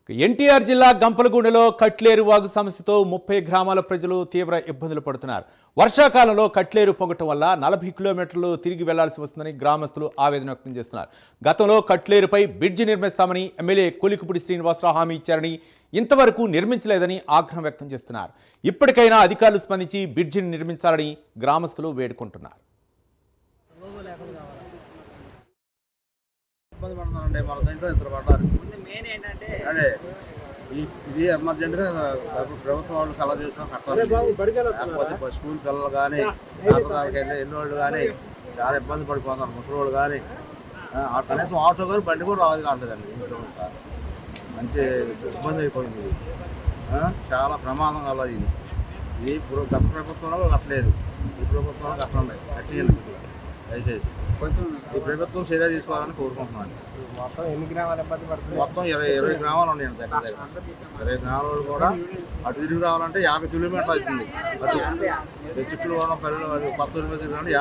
ఎన్టీఆర్ జిల్లా గంపలగూడెలో కట్లేరు వాగు సమస్యతో 30 గ్రామాల ప్రజలు తీవ్ర ఇబ్బందులు పడుతున్నారు. వర్షాకాలంలో కట్లేరు పొంగటం వల్ల 40 కిలోమీటర్లు తిరిగి వెళ్లాల్సి వస్తుందని గ్రామస్తులు ఆవేదన వ్యక్తం చేస్తున్నారు. గతంలో కట్లేరుపై బ్రిడ్జి నిర్మిస్తామని ఎమ్మెల్యే కొలికిపూడి శ్రీనివాసరావు హామీ ఇచ్చారని, ఇంతవరకు నిర్మించలేదని ఆగ్రహం వ్యక్తం చేస్తున్నారు. ఇప్పటికైనా అధికారులు స్పందించి బ్రిడ్జిని నిర్మించాలని గ్రామస్తులు వేడుకుంటున్నారు. ఇది ఎమర్జెంట్గా ప్రభుత్వం వాళ్ళు కళ చేసుకొని కట్టాలి. లేకపోతే స్కూల్ పిల్లలు కానీ ఎన్ని వాళ్ళు కానీ చాలా ఇబ్బంది పడిపోతున్నారు. ముసలి వాళ్ళు కానీ కనీసం ఆటో కానీ బండి కూడా రావాలి కావట్లేదండి. ఇంట్లో మంచి ఇబ్బంది అయిపోయింది. చాలా ప్రమాదం కలదు. ఇది ఇప్పుడు గత ప్రభుత్వంలో కట్టలేదు, ఈ ప్రభుత్వంలో కట్టండి. కట్టేయండి దయచేసి. ఈ ప్రభుత్వం చర్య తీసుకోవాలని కోరుకుంటున్నాను. మొత్తం ఎన్ని గ్రామాలు ఇబ్బంది పడుతుంది? మొత్తం 20 గ్రామాలు ఉన్నాయండి. దగ్గర 20 గ్రామాలు కూడా అటు తిరిగి రావాలంటే 50 కిలోమీటర్లు అవుతుంది. అటు చుట్టూ ఉన్న పల్లెలు 19 కిలోమీటర్లు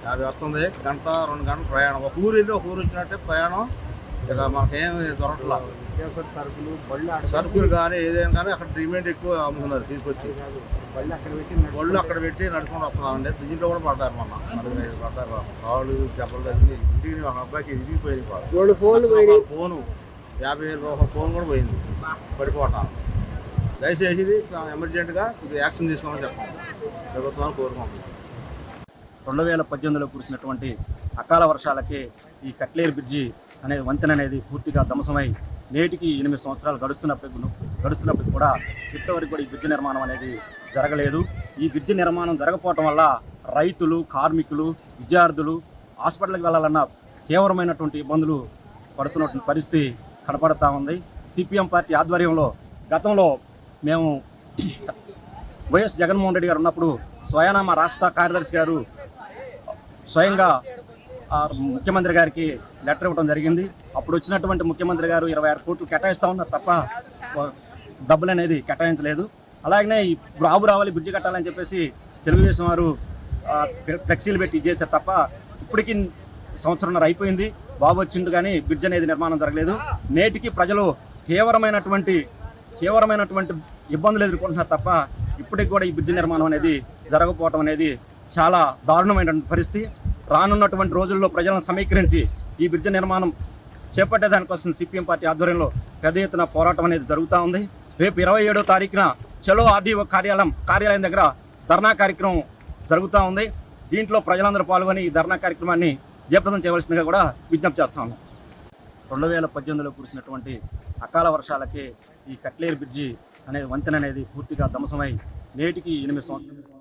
50 వస్తుంది. గంట 2 గంటలు ప్రయాణం. ఒక ఊరు వెళ్ళి ఒక ఊరు వచ్చినట్టే ప్రయాణం. ఇక మనకేం దొరకట్లా. సరుకులు కానీ ఏదైనా కానీ అక్కడ ట్రీట్మెంట్ ఎక్కువ అమ్ముతున్నారు. తీసుకొచ్చి బళ్ళు అక్కడ పెట్టి నడుచుకొని వస్తున్నారండి. దీంట్లో కూడా పడ్డారు. మొన్న 45 పడ్డారు. కాళ్ళు దెబ్బలు తగ్గింది. ఇంటికి ఒక అబ్బాయికి ఇరిగిపోయింది. ఫోను 50,000 రూపాయల ఫోన్ కూడా పోయింది పడిపోవటాను. దయచేసి ఇది ఎమర్జెంట్గా ఇది యాక్షన్ తీసుకోమని చెప్పండి. ప్రభుత్వాన్ని కోరుకుంటున్నాం. 2018లో కురిసినటువంటి అకాల వర్షాలకే ఈ కట్లేరు బ్రిడ్జి అనేది వంతెన అనేది పూర్తిగా ధ్వంసమై నేటికి 8 సంవత్సరాలు గడుస్తున్నప్పుడు కూడా ఇప్పటివరకు కూడా ఈ బ్రిడ్జి నిర్మాణం అనేది జరగలేదు. ఈ బ్రిడ్జి నిర్మాణం జరగకపోవటం వల్ల రైతులు, కార్మికులు, విద్యార్థులు హాస్పిటల్కి వెళ్ళాలన్న తీవ్రమైనటువంటి ఇబ్బందులు పడుతున్నటువంటి పరిస్థితి కనపడతా ఉంది. సిపిఎం పార్టీ ఆధ్వర్యంలో గతంలో మేము వైఎస్ జగన్మోహన్ రెడ్డి గారు ఉన్నప్పుడు స్వయానా మా రాష్ట్ర కార్యదర్శి గారు స్వయంగా ముఖ్యమంత్రి గారికి లెటర్ ఇవ్వడం జరిగింది. అప్పుడు వచ్చినటువంటి ముఖ్యమంత్రి గారు 26 కోట్లు కేటాయిస్తూ ఉన్నారు తప్ప డబ్బులు అనేది కేటాయించలేదు. అలాగనే రావాలి బ్రిడ్జి కట్టాలని చెప్పేసి తెలుగుదేశం వారు ఫ్లెక్సీలు పెట్టి చేశారు తప్ప ఇప్పటికీ సంవత్సరంన్నర అయిపోయింది. బాబు వచ్చిండు కానీ బ్రిడ్జ్ అనేది నిర్మాణం జరగలేదు. నేటికి ప్రజలు తీవ్రమైనటువంటి ఇబ్బందులు ఎదుర్కొంటున్నారు తప్ప ఇప్పటికి కూడా ఈ బ్రిడ్జి నిర్మాణం అనేది జరగకపోవటం అనేది చాలా దారుణమైనటువంటి పరిస్థితి. రానున్నటువంటి రోజుల్లో ప్రజలను సమీకరించి ఈ బ్రిడ్జి నిర్మాణం చేపట్టేదానికోసం సిపిఎం పార్టీ ఆధ్వర్యంలో పెద్ద ఎత్తున పోరాటం అనేది జరుగుతూ ఉంది. రేపు 27వ తారీఖున చలో ఆర్డీఓ కార్యాలయం దగ్గర ధర్నా కార్యక్రమం జరుగుతూ ఉంది. దీంట్లో ప్రజలందరూ పాల్గొని ఈ ధర్నా కార్యక్రమాన్ని జయప్రదం చేయవలసిందిగా కూడా విజ్ఞప్తి చేస్తా ఉన్నాం. 2018లో కురిసినటువంటి అకాల వర్షాలకే ఈ కట్లేరు బ్రిడ్జి అనేది వంతెన అనేది పూర్తిగా ధ్వంసమై నేటికి 8 సంవత్సరాలు